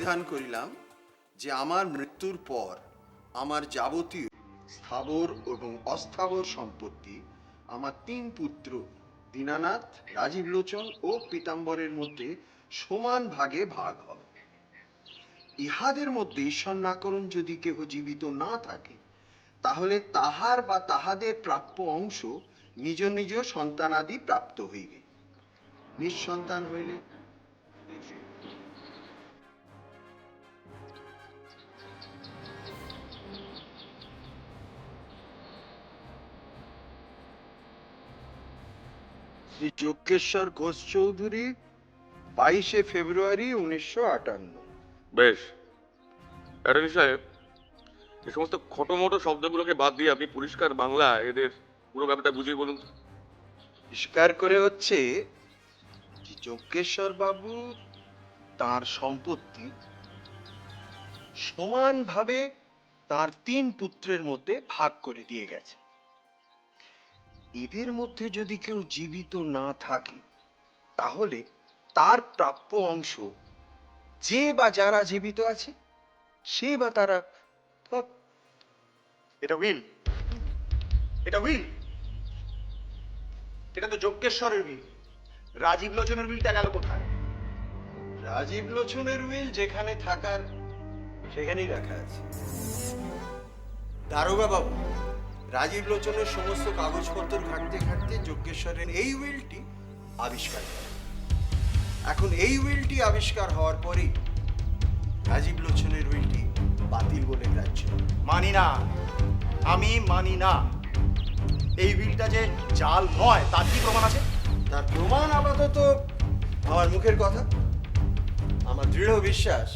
বিধান করিলাম যে আমার মৃত্যুর পর আমার যাবতীয় স্থাবর এবং অস্থাবর সম্পত্তি আমার তিন পুত্র দীনানাথ, রাজীব লোচন ও পীতাম্বরের মধ্যে সমান ভাগে ভাগ হবে। ইহাদের মধ্যে ঈশ্বর না করুন যদি কেহ জীবিত না থাকে, তাহলে তাহার বা তাহাদের প্রাপ্য অংশ নিজ নিজ সন্তানাদি প্রাপ্ত হইবে। নিঃসন্তান হইলে শ্রী যজ্ঞেশ্বর ঘোষ চৌধুরী, 22শে ফেব্রুয়ারি 1958। বেশ, অ্যাটর্নি সাহেব, এই সমস্ত খটোমটো শব্দগুলোকে বাদ দিয়ে আপনি পরিষ্কার বাংলা এদের পুরো ব্যাপারটা বুঝিয়ে বলুন। স্বীকার করে হচ্ছে যে যজ্ঞেশ্বর বাবু তার সম্পত্তি সমানভাবে তার তিন পুত্রের মধ্যে ভাগ করে দিয়ে গেছে। এদের মধ্যে যদি কেউ জীবিত না থাকে, তাহলে তার প্রাপ্য অংশ যে বা যারা জীবিত আছে সে বা তারা এটা উইল, এটা উইল, এটা তো যজ্ঞেশ্বরের উইল। রাজীব লোচনের উইলটা গেল কোথায়? রাজীব লোচনের উইল যেখানে থাকার সেখানেই রাখা আছে। দারোগা বাবু রাজীব লোচনের সমস্ত কাগজপত্র ঘাঁটতে ঘাঁটতে যজ্ঞেশ্বরের এই উইলটি আবিষ্কার করে। এখন এই উইলটি আবিষ্কার হওয়ার পরেই রাজীব লোচনের উইলটি বাতিল বলে গ্রাহ্য। মানি না, আমি মানি না। এই উইলটা যে জাল নয় তার কি প্রমাণ আছে? তার প্রমাণ আপাতত আমার মুখের কথা। আমার দৃঢ় বিশ্বাস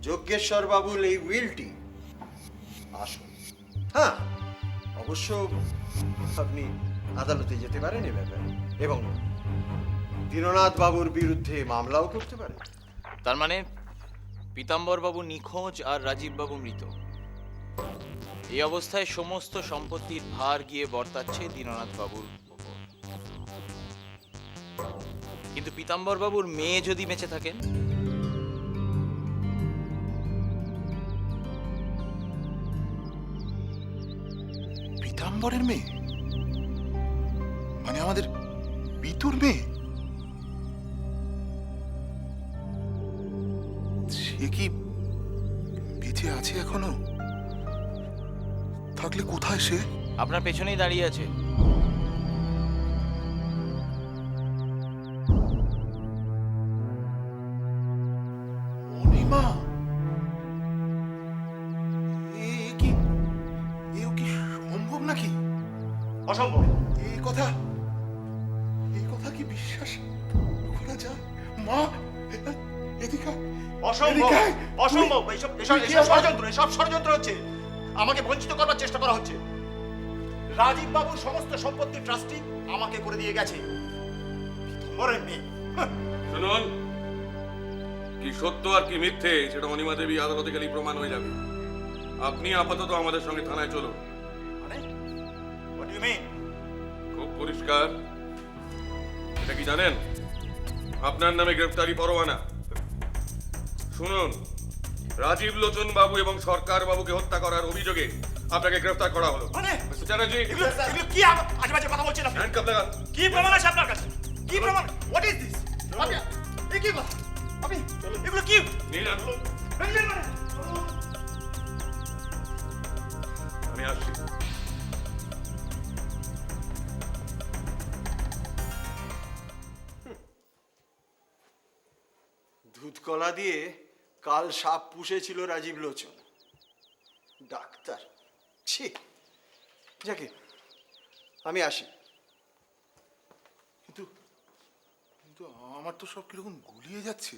যজ্ঞেশ্বর বাবুর এই উইলটি আসল। হ্যাঁ, অবশ্য আপনি আদালতে যেতে পারেন এ ব্যাপারে এবং দীননাথ বাবুর বিরুদ্ধে মামলাও করতে পারেন। তার মানে পীতাম্বর বাবু নিখোঁজ আর রাজীব বাবু মৃত। এই অবস্থায় সমস্ত সম্পত্তির ভার গিয়ে বর্তাচ্ছে দীননাথ বাবুর উপর। কিন্তু পীতাম্বর বাবুর মেয়ে যদি বেঁচে থাকেন, পীতাম্বরের মেয়ে মানে আমাদের পিতুর মেয়ে? সে কি বেঁচে আছে এখনো? থাকলে কোথায় সে? আপনার পেছনেই দাঁড়িয়ে আছে। অনিমা, এও কি সম্ভব নাকি? অসম্ভব। এই কথা কি বিশ্বাস করা যায়? মা, এদিকে। অসম্ভব, অসম্ভব। এসব এসব এসব ষড়যন্ত্র, এসব ষড়যন্ত্র হচ্ছে। আমাকে বঞ্চিত করবার চেষ্টা করা হচ্ছে। রাজীব বাবুর সমস্ত সম্পত্তির ট্রাস্টি আমাকে করে দিয়ে গেছে পীতাম্বরের মেয়ে। শুনুন, কি সত্য আর কি মিথ্যে সেটা অনিমা দেবী আদালতে গেলেই প্রমাণ হয়ে যাবে। আপনি আপাতত আমাদের সঙ্গে থানায় চলুন। মানে হোয়াট ডু ইউ মিন? খুব পরিষ্কার। এটা কি জানেন? আপনার নামে গ্রেফতারি পরোয়ানা। শুনুন, রাজীব লোচন বাবু এবং সরকার বাবুকে হত্যা করার অভিযোগে আপনাকে গ্রেফতার করা হলো। মানে মিস্টার চ্যাটার্জি, এগুলো এগুলো কি আজে বাজে কথা বলছেন আপনি? হ্যান্ডকাপ লাগান। কি প্রমাণ আছে আপনার কাছে? কি প্রমাণ? What is this? আপনি এই কি কথা? আপনি এগুলো কি? নিলাম। আমি আসছি। দুধ কলা দিয়ে কাল সাপ পুষেছিল রাজীব লোচন। ডাক্তার, ছি। যাকে আমি আসি। কিন্তু কিন্তু আমার তো সব কিরকম গুলিয়ে যাচ্ছে।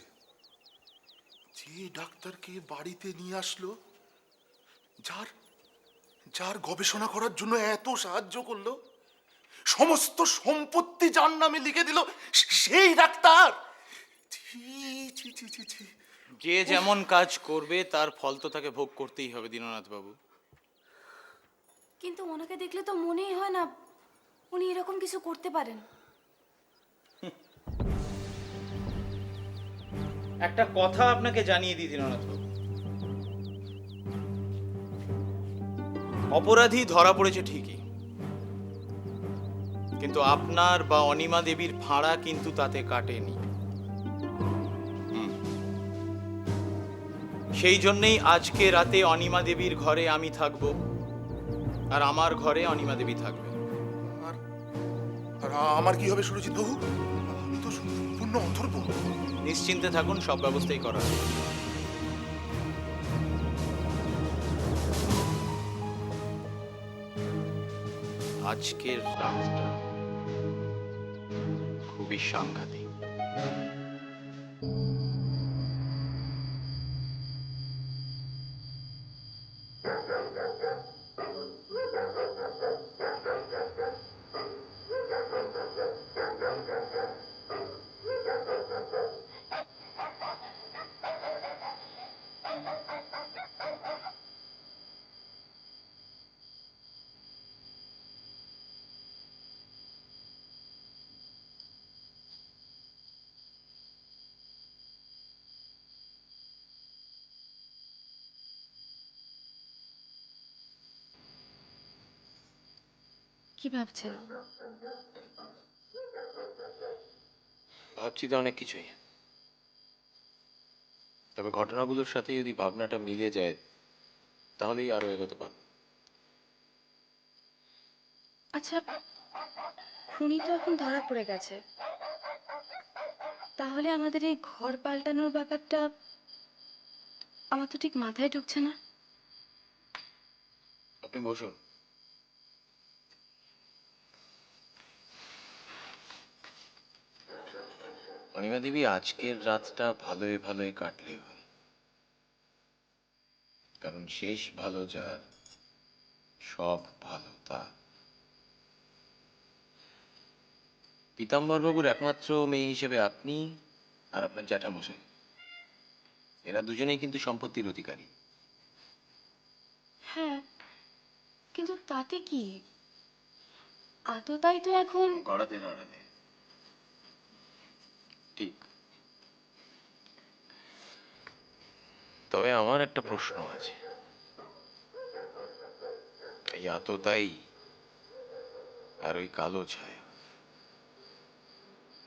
যে ডাক্তারকে বাড়িতে নিয়ে আসলো, যার যার গবেষণা করার জন্য এত সাহায্য করলো, সমস্ত সম্পত্তি যার নামে লিখে দিল, সেই ডাক্তার। ছি ছি ছি ছি ছি। যে যেমন কাজ করবে তার ফল তো তাকে ভোগ করতেই হবে দীননাথ বাবু। কিন্তু ওনাকে দেখলে তো মনেই হয় না উনি এরকম কিছু করতে পারেন। একটা কথা আপনাকে জানিয়ে দিই দীননাথ বাবু, অপরাধী ধরা পড়েছে ঠিকই, কিন্তু আপনার বা অনিমা দেবীর ফাঁড়া কিন্তু তাতে কাটেনি। সেই জন্যেই আজকে রাতে অনিমা দেবীর ঘরে আমি থাকব, আর আমার ঘরে অনিমা দেবী থাকবে। আর আর আমার কি হবে সুরজিৎ বাবু? আমি তো সম্পূর্ণ অথর্ব। নিশ্চিন্তে থাকুন, সব ব্যবস্থাই করা হবে। আজকের রাতটা খুবই সাংঘাতিক। কি ভাবছেন? ভাবছি তো অনেক কিছুই, তবে ঘটনাগুলোর সাথে যদি ভাবনাটা মিলে যায় তাহলেই আরো এগোতে পারবো। আচ্ছা, খুনি তো এখন ধরা পড়ে গেছে, তাহলে আমাদের এই ঘর পাল্টানোর ব্যাপারটা আমার তো ঠিক মাথায় ঢুকছে না। আপনি বসুন। অনিমা দেবী, আজকের রাতটা ভালোই ভালোই কাটলে হয়, কারণ শেষ ভালো যার সব ভালো তার। পীতাম্বর বাবুর একমাত্র মেয়ে হিসেবে আপনি আর আপনার জ্যাঠামশাই, এরা দুজনেই কিন্তু সম্পত্তির অধিকারী। হ্যাঁ, কিন্তু তাতে কি? আততাই তো এখন গড়াতে নড়াতে ঠিক। তবে আমার একটা প্রশ্ন আছে, এই আততাই আর ওই কালো ছায়া,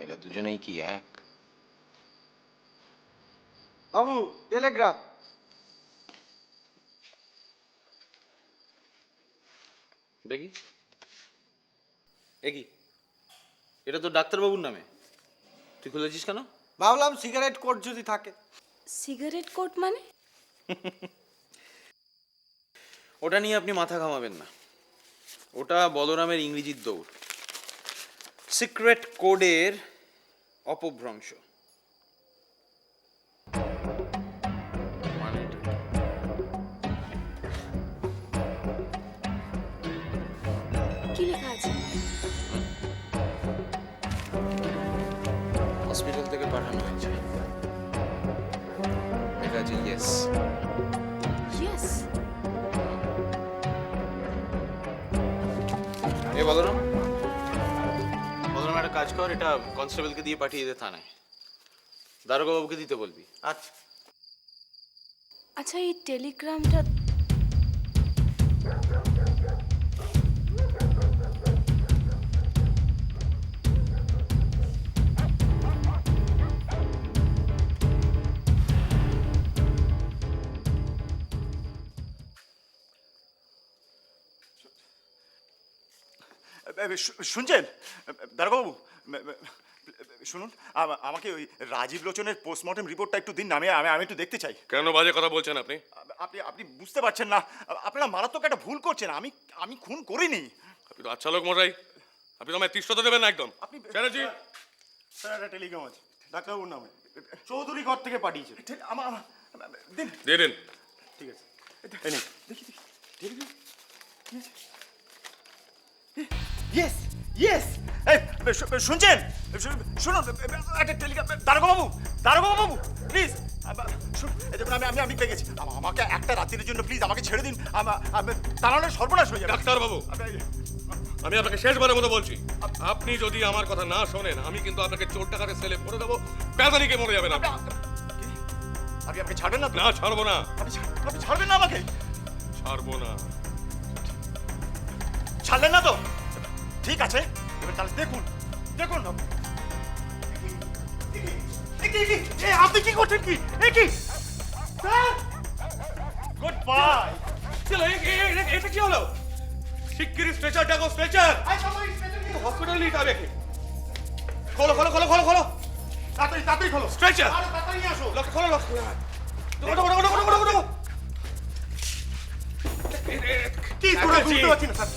এরা দুজনেই কি এক? বাবু, টেলিগ্রাম। দেখি। এ কি? এটা তো ডাক্তারবাবুর নামে, তুই খুলেছিস কেন? ভাবলাম সিগারেট কোড যদি থাকে। সিগারেট কোট মানে? ওটা নিয়ে আপনি মাথা ঘামাবেন না, ওটা বলরামের ইংরেজির দৌড়, সিক্রেট কোডের অপভ্রংশ। মানে এটা কি? কি লেখা আছে? হসপিটাল থেকে পাঠানো হয়েছে, লেখা আছে ইয়েস। ইয়েস। এ বলরাম, বলরাম একটা কাজ কর, এটা কনস্টেবলকে দিয়ে পাঠিয়ে দে থানায়, দারোগা বাবুকে দিতে বলবি। আচ্ছা। আচ্ছা, এই টেলিগ্রামটা শুনছেন দারোগাবু? শুনুন, আমাকে ওই রাজীব লোচনের পোস্টমর্টেম রিপোর্টটা একটু দিন না, আমি একটু দেখতে চাই। কেন বাজে কথা বলছেন আপনি? আপনি আপনি বুঝতে পারছেন না, আপনারা মারাত্মক একটা ভুল করছেন। আমি খুন করিনি। আপনি তো আচ্ছা লোক মশাই, আপনি তো আমায় তিষ্ঠতে দেবেন না একদম। আপনি চ্যাটার্জি, স্যার, একটা টেলিগ্রাম আছে ডাক্তারবাবুর নামে, চৌধুরী ঘর থেকে পাঠিয়েছে। আমার দিন। দিয়ে দিন। ঠিক আছে, এই নিন। দেখি টেলিগ্রাম। Yes yes. এই শুনছেন? শুনুন, একটা টেলিগ্রাম। দারোগাবু প্লিজ, দেখুন আমি পেয়ে গেছি। আমাকে একটা রাত্রির জন্য প্লিজ আমাকে ছেড়ে দিন, তাহলে সর্বনাশ হয়ে যাবে। ডাক্তারবাবু, আমি আপনাকে শেষবারের মতো বলছি, আপনি যদি আমার কথা না শোনেন আমি কিন্তু আপনাকে চোর টাকাতে সেলে পড়ে দেবো, প্যাদানিকে মরে যাবেন আপনি। আপনি আমাকে ছাড়বেন না তো? না, ছাড়বো না, আপনি ছাড়বেন না আমাকে? ছাড়বো না। ছাড়লেন না তো? ঠিক আছে, এবার তাহলে দেখুন, দেখুন আপনি। আপনি কি করছেন কি? Sir, good bye. চলো, এটা কি হলো? শিগগিরই স্ট্রেচার ডাকো, স্ট্রেচার। হসপিটাল নিতে হবে। খোলো খোলো খোলো খোলো খোলো তাড়াতাড়ি তাড়াতাড়ি খোলো। স্ট্রেচার। আরে তাড়াতাড়ি নিয়ে আসো। লক খোলো, লক খোলো। ওঠো ওঠো ওঠো ওঠো ওঠো। কি তোরা বুঝতে পারছি না স্যার।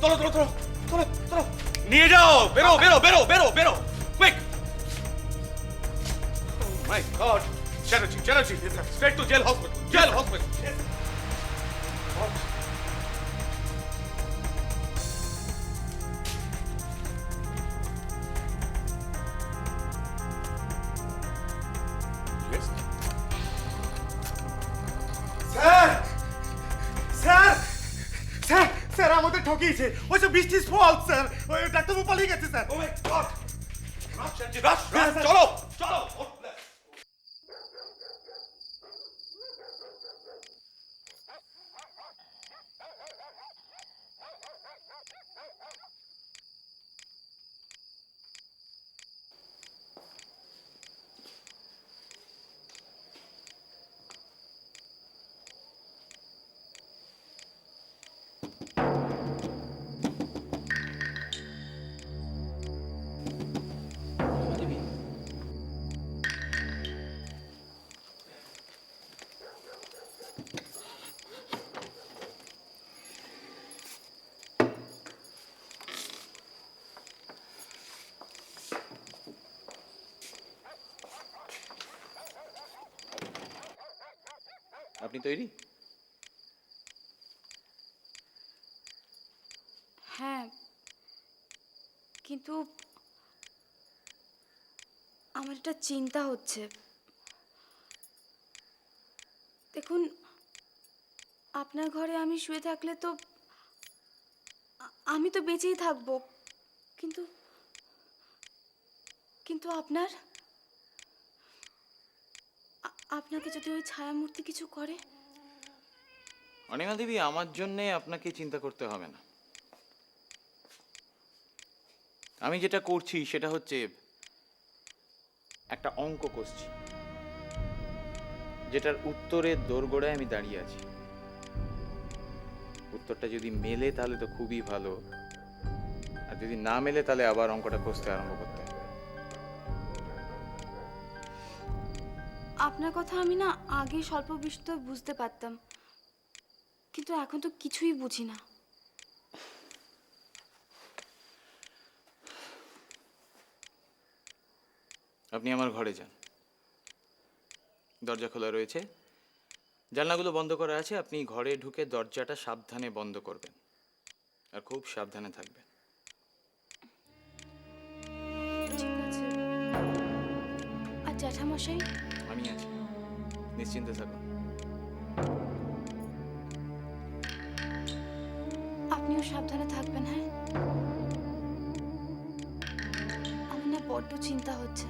চলো চলো চলো চলো চলো, নিয়ে যাও। বেরো বেরো বেরো বেরো বেরো, quick. My god, Chatterjee Chatterjee, straight to jail hospital, jail hospital. Sir, sir, sir, sir আমাদের ঠকিয়েছে। ওই সব বৃষ্টির ফল স্যার। ওই ডাক্তারবাবু পালিয়ে গেছে স্যার। ও মাই গড, রাশ চ্যাটার্জি, রাশ রাশ, চলো চলো। আপনি তৈরি? হ্যাঁ, কিন্তু আমার একটা চিন্তা হচ্ছে। দেখুন, আপনার ঘরে আমি শুয়ে থাকলে তো আমি তো বেঁচেই থাকবো, কিন্তু কিন্তু আপনাকে যদি ওই ছায়ামূর্তি কিছু করে? অনিমা দেবী, আমার জন্যে আপনাকে চিন্তা করতে হবে না। আমি যেটা করছি সেটা হচ্ছে একটা অঙ্ক করছি, যেটার উত্তরের দোরগোড়ায় আমি দাঁড়িয়ে আছি। উত্তরটা যদি মেলে তাহলে তো খুবই ভালো, আর যদি না মেলে তাহলে আবার অঙ্কটা কষতে আরম্ভ করতে হবে। আপনার কথা আমি না আগে স্বল্প বিস্তর বুঝতে পারতাম, কিন্তু এখন তো কিছুই বুঝি না। আপনি আমার ঘরে যান, দরজা খোলা রয়েছে, জানলাগুলো বন্ধ করা আছে। আপনি ঘরে ঢুকে দরজাটা সাবধানে বন্ধ করবেন, আর খুব সাবধানে থাকবেন। ঠিক আছে। আর জ্যাঠামশাই? আমি আছি, নিশ্চিন্তে থাকুন। আপনিও সাবধানে থাকবেন, হ্যাঁ? আমার না বড্ড চিন্তা হচ্ছে।